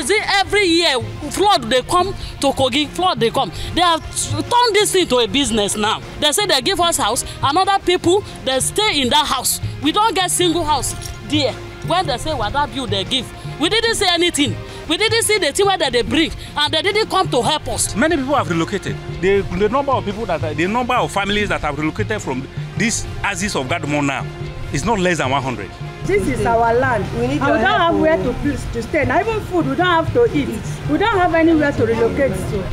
is it every year flood they come to Kogi, flood they come. They have turned this into a business now. They say they give us house, and other people they stay in that house. We don't get single house there. When they say what that view they give, we didn't say anything. We didn't see the thing that they bring, and they didn't come to help us. Many people have relocated. The number of people the number of families that have relocated from this axis of Gadmo now is not less than 100. This is our land. We need. We don't have where to stay. Now even food, we don't have to eat. We don't have anywhere to relocate to.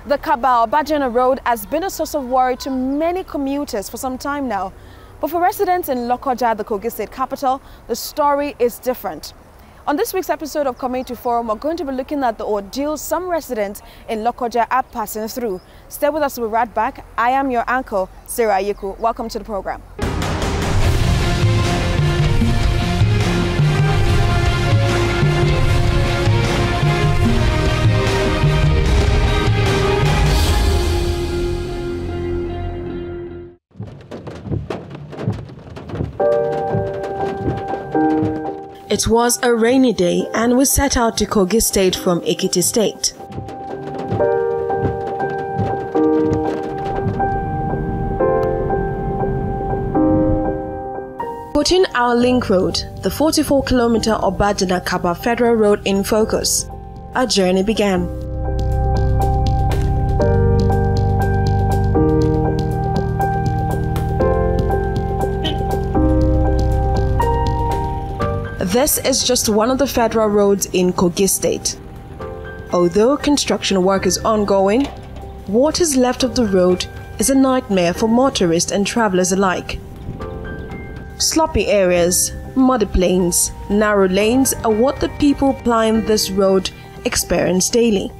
The Kaba-Obajana Road has been a source of worry to many commuters for some time now. But for residents in Lokoja, the Kogi State capital, the story is different. On this week's episode of Community Forum, we're going to be looking at the ordeal some residents in Lokoja are passing through. Stay with us, we'll be right back. I am your uncle, Sarah Yiku. Welcome to the program. It was a rainy day and we set out to Kogi State from Ekiti State. Putting our link road, the 44-kilometer Obajana-Kaba Federal Road in focus, our journey began. This is just one of the federal roads in Kogi State. Although construction work is ongoing, what is left of the road is a nightmare for motorists and travelers alike. Sloppy areas, muddy plains, narrow lanes are what the people plying this road experience daily.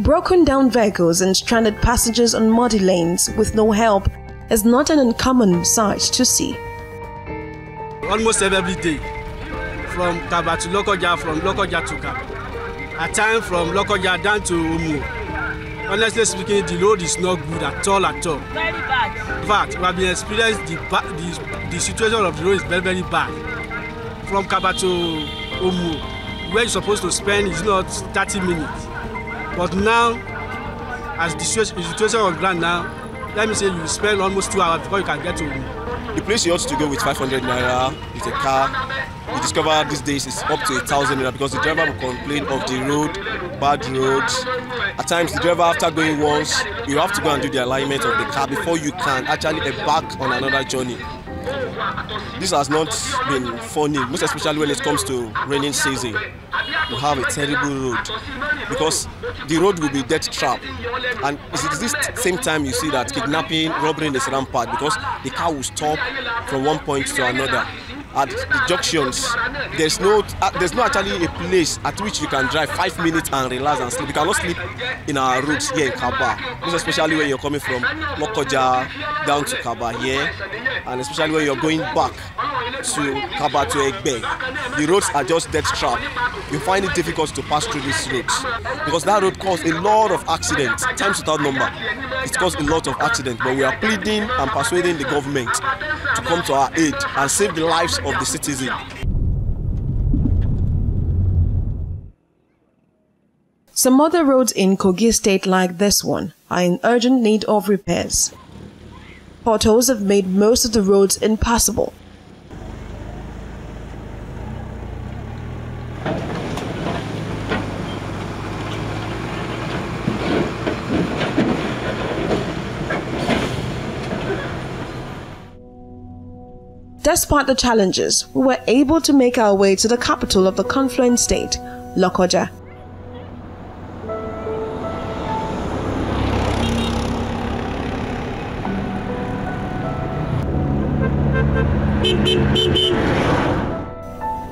Broken down vehicles and stranded passengers on muddy lanes with no help is not an uncommon sight to see. Almost every day, from Kaba to Lokoja, from Lokoja to Kaba. At times from Lokoja down to Umu. Honestly speaking, the road is not good at all. Very bad. In fact, we have been experiencing the situation of the road is very, very bad. From Kaba to Umu, where you're supposed to spend is not 30 minutes. But now, as the situation on ground now, let me say you spend almost 2 hours before you can get to Umu. The place you ought to go with 500 naira with a car, you discover these days it's up to 1,000 naira because the driver will complain of the road, bad roads. At times, the driver, after going once, you have to go and do the alignment of the car before you can actually embark on another journey. This has not been funny, most especially when it comes to raining season. You have a terrible road because the road will be death trap, and it's this same time you see that kidnapping, robbery is rampant because the car will stop from one point to another. At the junctions, there's no actually a place at which you can drive 5 minutes and relax and sleep. You cannot sleep in our roads here in Kaba, most especially when you're coming from Lokoja down to Kaba here, and especially when you're going back to Kaba to Egbe. The roads are just death trap. You find it difficult to pass through these roads because that road causes a lot of accidents, times without number. It causes a lot of accidents, but we are pleading and persuading the government to come to our aid and save the lives of the citizens. Some other roads in Kogi State like this one are in urgent need of repairs. Potholes have made most of the roads impassable. Despite the challenges, we were able to make our way to the capital of the confluent state, Lokoja.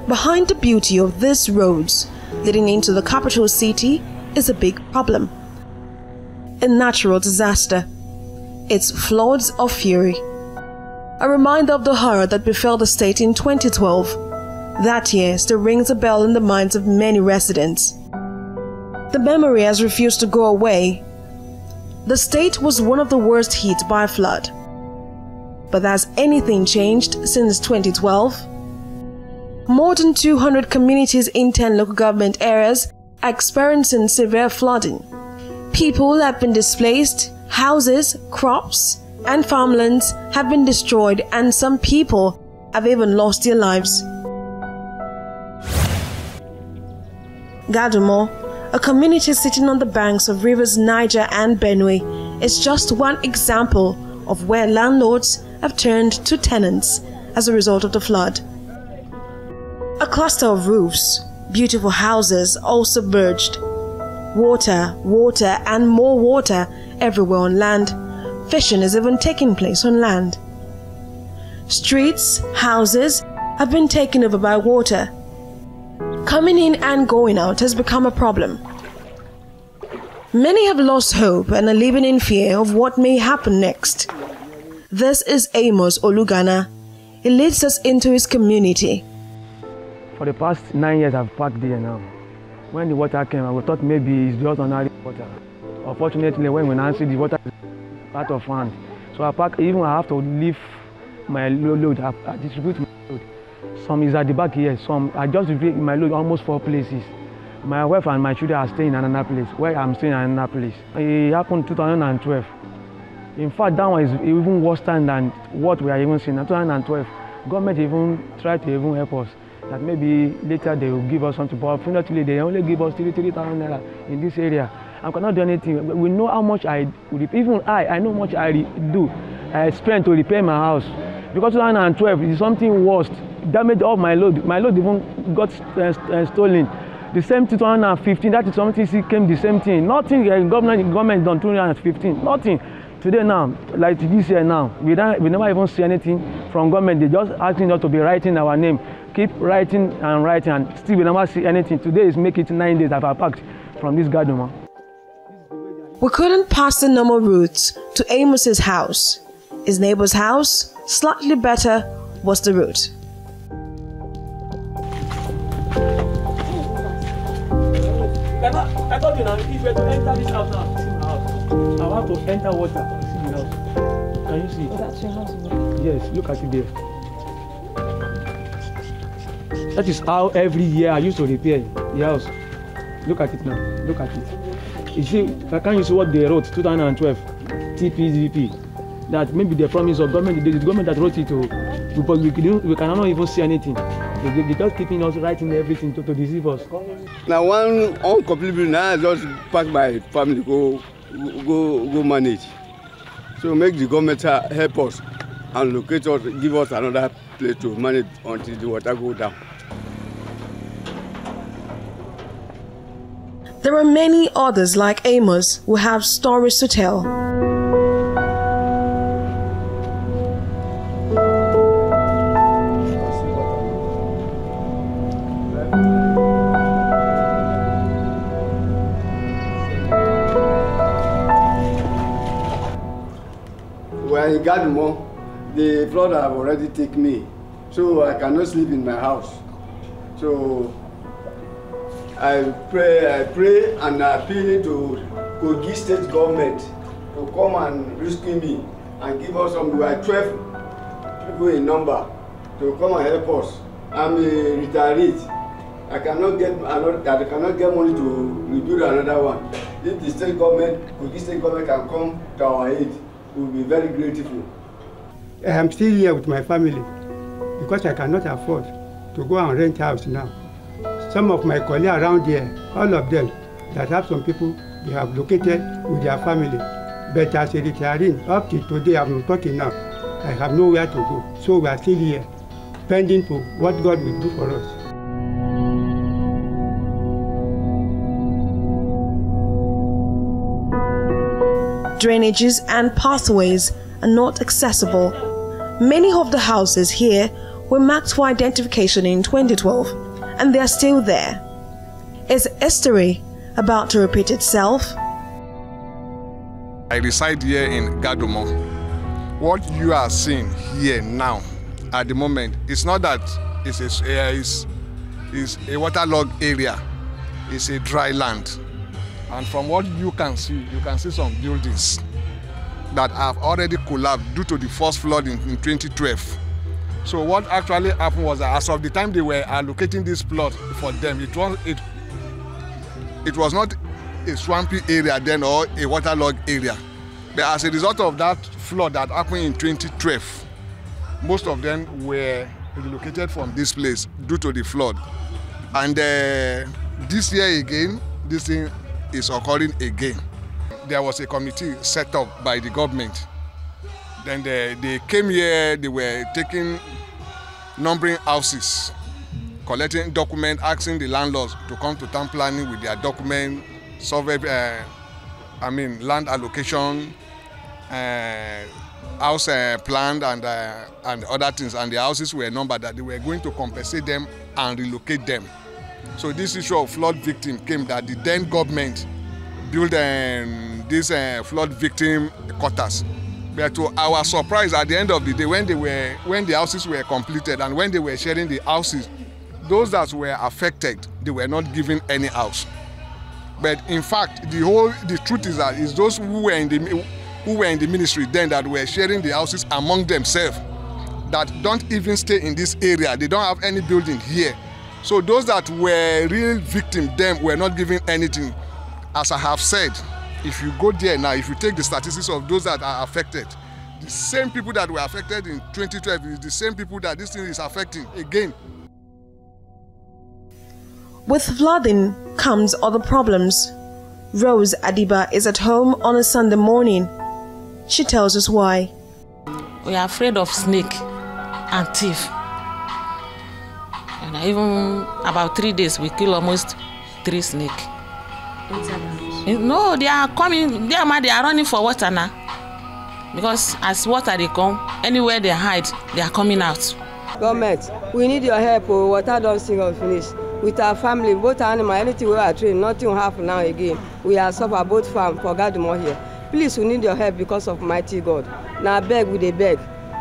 Behind the beauty of these roads leading into the capital city is a big problem. A natural disaster. It's floods of fury. A reminder of the horror that befell the state in 2012. That year still rings a bell in the minds of many residents. The memory has refused to go away. The state was one of the worst hit by flood. But has anything changed since 2012? More than 200 communities in 10 local government areas are experiencing severe flooding. People have been displaced, houses, crops, and farmlands have been destroyed, and some people have even lost their lives. Gadumo, a community sitting on the banks of rivers Niger and Benue, is just one example of where landlords have turned to tenants as a result of the flood. A cluster of roofs, beautiful houses all submerged. Water, water and more water everywhere on land. Fishing is even taking place on land. Streets, houses have been taken over by water. Coming in and going out has become a problem. Many have lost hope and are living in fear of what may happen next. This is Amos Olugana. He leads us into his community. For the past 9 years, I've parked there now. When the water came, I thought maybe it's just ordinary water. Unfortunately, when we now see the water is out of hand, so I park. Even I have to leave my load. I distribute my load. Some is at the back here. Some I just distribute my load almost 4 places. My wife and my children are staying in another place. Where I'm staying in another place. It happened in 2012. In fact, that one is even worse than what we are even seeing in 2012. Government even tried to even help us. That maybe later they will give us something, but fortunately they only give us 3,000 naira in this area. I cannot do anything. We know how much I know how much I spent to repair my house. Because 2012 is something worse. Damage of my load. My load even got stolen. The same 2015, that is something came the same thing. Nothing government done 2015. Nothing. Today now, like this year now, we never even see anything from government. They just asking us to be writing our name. Keep writing, and still we never see anything. Today is make it 9 days that I packed from this garden. We couldn't pass the normal route to Amos's house. His neighbor's house, slightly better, was the route. I told you now, if you were to enter this house now, see my house. I have to enter water, see the house. Can you see? Oh, that's your house? Yes, look at it there. That is how every year I used to repair the house. Look at it now. Look at it. You see, can you see what they wrote? 2012, TPDP. That maybe the promise of government, the government that wrote it, but we cannot even see anything. They just keeping us writing everything to deceive us. Now one uncompletely now I just pack my family go manage. So make the government help us and locate us, give us another place to manage until the water go down. There are many others like Amos who have stories to tell. When I got more, the flood have already taken me, so I cannot sleep in my house. So I pray and appeal to Kogi state government to come and rescue me and give us some. We are 12 people in number to come and help us. I'm a retiree. I cannot get money to rebuild another one. If the state government, Kogi state government, can come to our aid, we will be very grateful. I am still here with my family because I cannot afford to go and rent house now. Some of my colleagues around here, all of them that have some people, they have located with their family. But as a retiree, up to today, I'm talking now, I have nowhere to go. So we are still here, pending to what God will do for us. Drainages and pathways are not accessible. Many of the houses here were marked for identification in 2012, and they are still there. Is history about to repeat itself? I reside here in Gadumo. What you are seeing here now, at the moment, it's not that it's a waterlogged area. It's a dry land. And from what you can see some buildings that have already collapsed due to the first flood in 2012. So what actually happened was that as of the time they were allocating this plot for them, it was not a swampy area then or a waterlogged area. But as a result of that flood that happened in 2012, most of them were relocated from this place due to the flood. And this year again, this thing is occurring again. There was a committee set up by the government. Then they came here, they were taking, numbering houses, collecting documents, asking the landlords to come to town planning with their document, survey, land allocation, house planned and other things. And the houses were numbered that they were going to compensate them and relocate them. So this issue of flood victim came that the then government built these flood victim quarters. But to our surprise, at the end of the day, when the houses were completed and when they were sharing the houses, those that were affected, they were not given any house. But in fact, the truth is that it's those who were in the ministry then that were sharing the houses among themselves that don't even stay in this area. They don't have any building here. So those that were real victims, them were not given anything. As I have said, if you go there now, if you take the statistics of those that are affected, the same people that were affected in 2012 is the same people that this thing is affecting again. With flooding comes other problems. Rose Adiba is at home on a Sunday morning. She tells us why. We are afraid of snake and thief. And even about 3 days, we kill almost 3 snakes. No, they are coming. They are running for water now. Because as water they come, anywhere they hide, they are coming out. Government, we need your help. Water don't sing or finish. With our family, both animals, anything we are trained, nothing will happen now again. We are suffer both farm for Gadumor here. Please, we need your help because of mighty God. Now beg, we dey beg.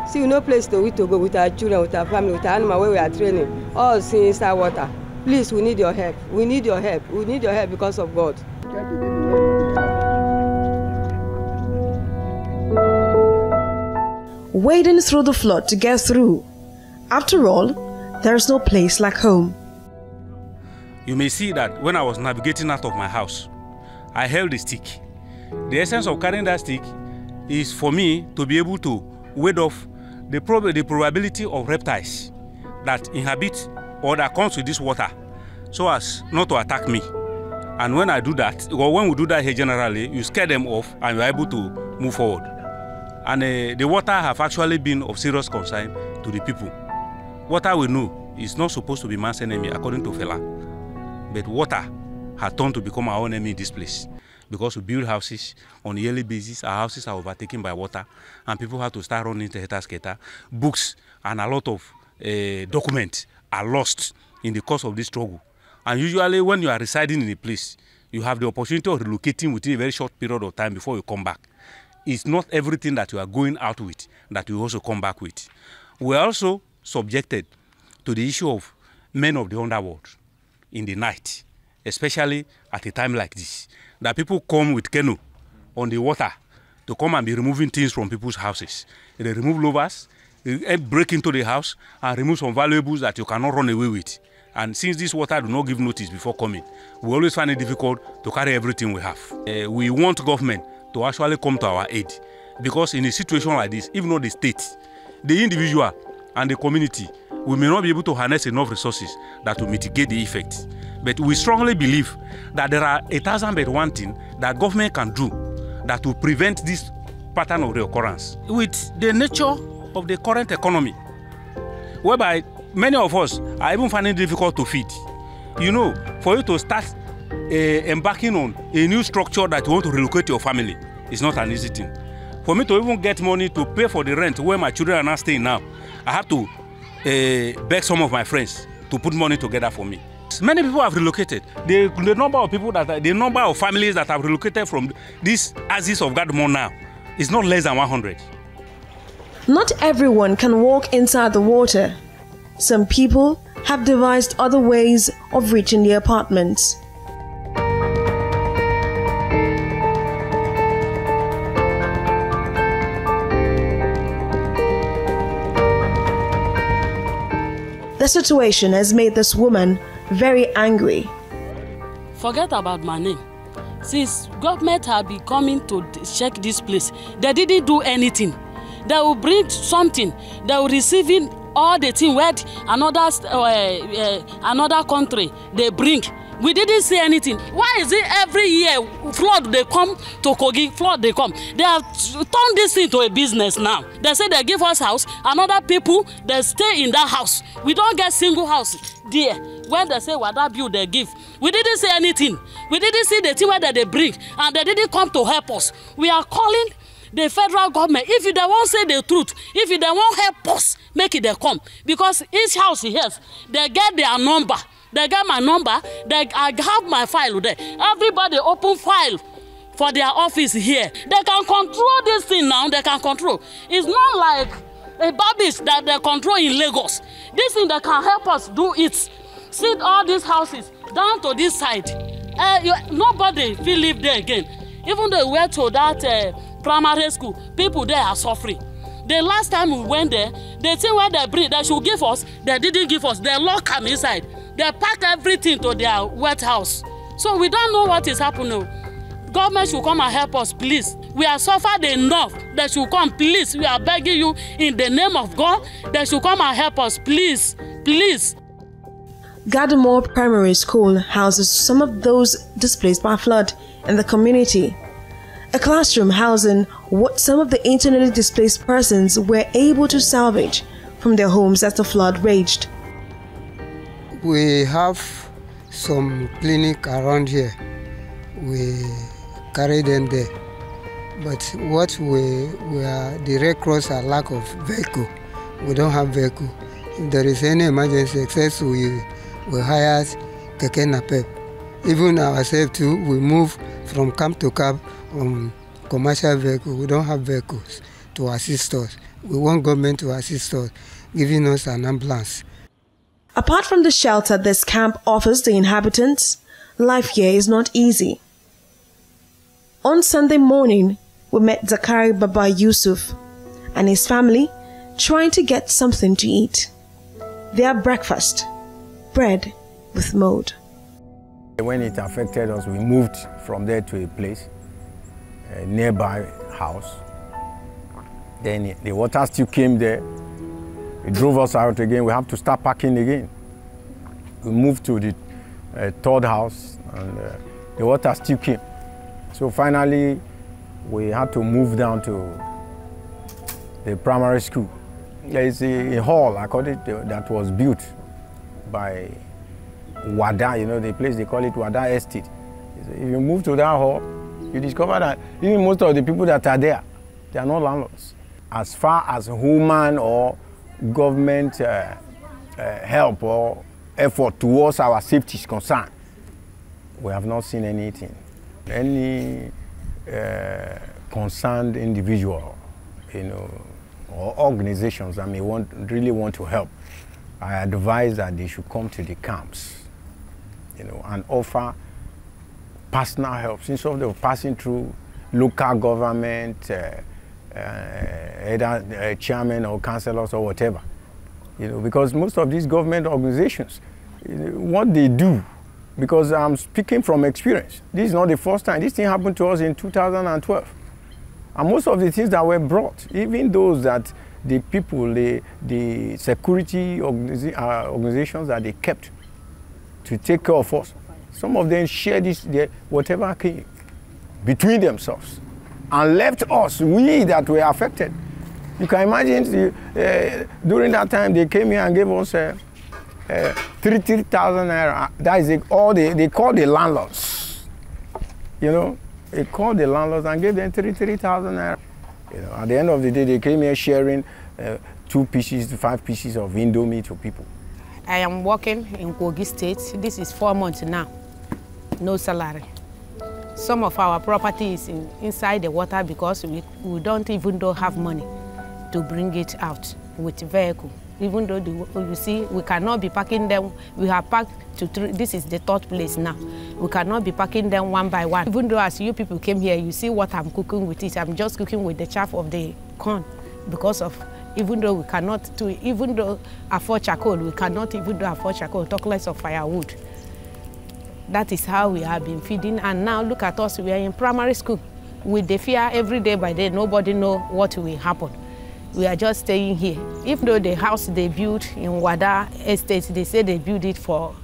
See, no place to go with our children, with our family, with our animal where we are training. All see inside water. Please, we need your help. We need your help. We need your help because of God. Wading through the flood to get through. After all, there is no place like home. You may see that when I was navigating out of my house, I held a stick. The essence of carrying that stick is for me to be able to ward off the probability of reptiles that inhabit or that comes with this water so as not to attack me. And when I do that, or when we do that here generally, you scare them off and you're able to move forward. And the water have actually been of serious concern to the people. Water we know is not supposed to be man's enemy according to Fela. But water has turned to become our own enemy in this place. Because we build houses on a yearly basis, our houses are overtaken by water, and people have to start running to skater. Books and a lot of documents are lost in the course of this struggle. And usually when you are residing in a place, you have the opportunity of relocating within a very short period of time before you come back. It's not everything that you are going out with that you also come back with. We are also subjected to the issue of men of the underworld in the night, especially at a time like this. That people come with canoe on the water to come and be removing things from people's houses. They remove lovers, they break into the house and remove some valuables that you cannot run away with. And since this water do not give notice before coming, we always find it difficult to carry everything we have. We want government to actually come to our aid, because in a situation like this, even though the state, the individual and the community, we may not be able to harness enough resources that will mitigate the effects. But we strongly believe that there are 1,001 things that government can do that will prevent this pattern of reoccurrence. With the nature of the current economy, whereby many of us are even finding it difficult to feed. You know, for you to start embarking on a new structure that you want to relocate your family, it's not an easy thing. For me to even get money to pay for the rent where my children are not staying now, I have to beg some of my friends to put money together for me. Many people have relocated. The number of people the number of families that have relocated from this axis of Gadumor now is not less than 100. Not everyone can walk inside the water. Some people have devised other ways of reaching their apartments. The situation has made this woman very angry. Forget about my name. Since government have been coming to check this place, they didn't do anything. They will bring something. They will receive in all the thing where another country they bring. We didn't see anything. Why is it every year flood they come to Kogi, flood they come? They have turned this into a business now. They say they give us house, another people, they stay in that house. We don't get single house there. When they say what that bill they give, we didn't see anything. We didn't see the thing where they bring, and they didn't come to help us. We are calling the federal government. If they won't say the truth, if they won't help us, make it they come. Because each house here, they get their number. They get my number. I have my file there. Everybody open file for their office here. They can control this thing now. They can control. It's not like a babies that they control in Lagos. This thing they can help us do it. See all these houses down to this side. Nobody will live there again. Even though we went to that primary school, people there are suffering. The last time we went there, the thing where they bring, they should give us, they didn't give us. They lock them inside. They pack everything to their wet house. So we don't know what is happening. Government should come and help us, please. We have suffered enough. They should come, please. We are begging you in the name of God. They should come and help us, please. Please. Gadamore Primary School houses some of those displaced by flood in the community. A classroom housing what some of the internally displaced persons were able to salvage from their homes as the flood raged. We have some clinic around here. We carry them there. But what we are, the Red Cross are lack of vehicle. We don't have vehicle. If there is any emergency, except we hire keke napep. Even ourselves too, we move from camp to camp on commercial vehicle. We don't have vehicles to assist us. We want government to assist us, giving us an ambulance. Apart from the shelter this camp offers the inhabitants, life here is not easy. On Sunday morning, we met Zakari Baba Yusuf and his family trying to get something to eat. Their breakfast, bread with mold. When it affected us, we moved from there to a place, a nearby house. Then the water still came there. It drove us out again. We have to start packing again. We moved to the third house, and the water still came. So finally, we had to move down to the primary school. There is a hall, according to, that was built by Wada, you know, the place they call it Wada Estate. If you move to that hall, you discover that even most of the people that are there, they are not landlords. As far as human or government help or effort towards our safety is concerned, we have not seen anything. Any concerned individual, you know, or organizations that may really want to help, I advise that they should come to the camps, you know, and offer personal help instead of passing through local government, either chairman or councillors or whatever, you know, because most of these government organizations, you know, what they do, because I'm speaking from experience, this is not the first time. This thing happened to us in 2012. And most of the things that were brought, even those that the people, the security organizations that they kept to take care of us, some of them shared this, whatever came between themselves and left us, we that were affected. You can imagine during that time they came here and gave us 3,000 naira. That is all they call the landlords. You know, they called the landlords and gave them 3,000 naira. You know, at the end of the day, they came here sharing 2 pieces to 5 pieces of Indomie to people. I am working in Kogi State. This is 4 months now. No salary. Some of our property is inside the water because we don't even have money to bring it out with vehicle. Even though you see, we cannot be packing them. We have packed to 3. This is the 3rd place now. We cannot be packing them one by one. Even though as you people came here, you see what I'm cooking with it. I'm just cooking with the chaff of the corn because of even though we cannot afford charcoal, we cannot even afford charcoal, talk less of firewood. That is how we have been feeding, and now look at us, we are in primary school. With the fear every day by day, nobody know what will happen. We are just staying here. Even though the house they built in Wada Estate, they say they built it for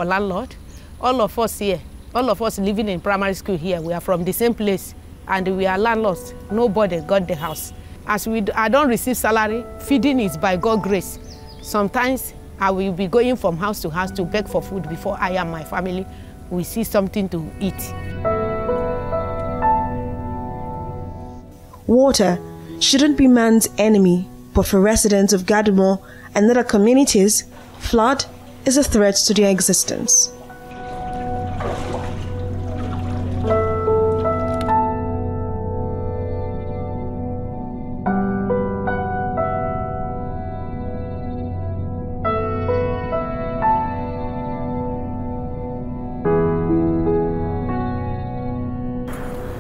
landlord. All of us here, all of us living in primary school here, we are from the same place, and we are landlords. Nobody got the house. As I don't receive salary, feeding is by God's grace. Sometimes I will be going from house to beg for food before I and my family will see something to eat. Water shouldn't be man's enemy, but for residents of Gadumo and other communities, flood is a threat to their existence.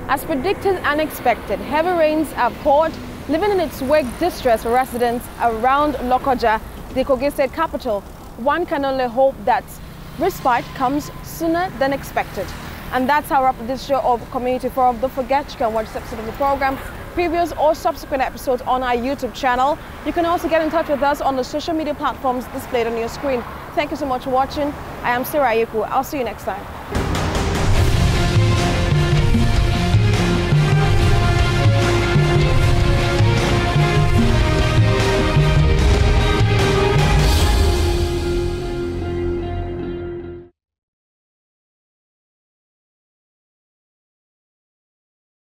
As predicted and expected, heavy rains have poured, leaving in its wake distress for residents around Lokoja, the Kogi State capital. One can only hope that respite comes sooner than expected. And that's how we wrap up this show of Community Forum. Don't forget, you can watch this episode of the program, previous or subsequent episodes on our YouTube channel. You can also get in touch with us on the social media platforms displayed on your screen. Thank you so much for watching. I am Sarah Yeku. I'll see you next time.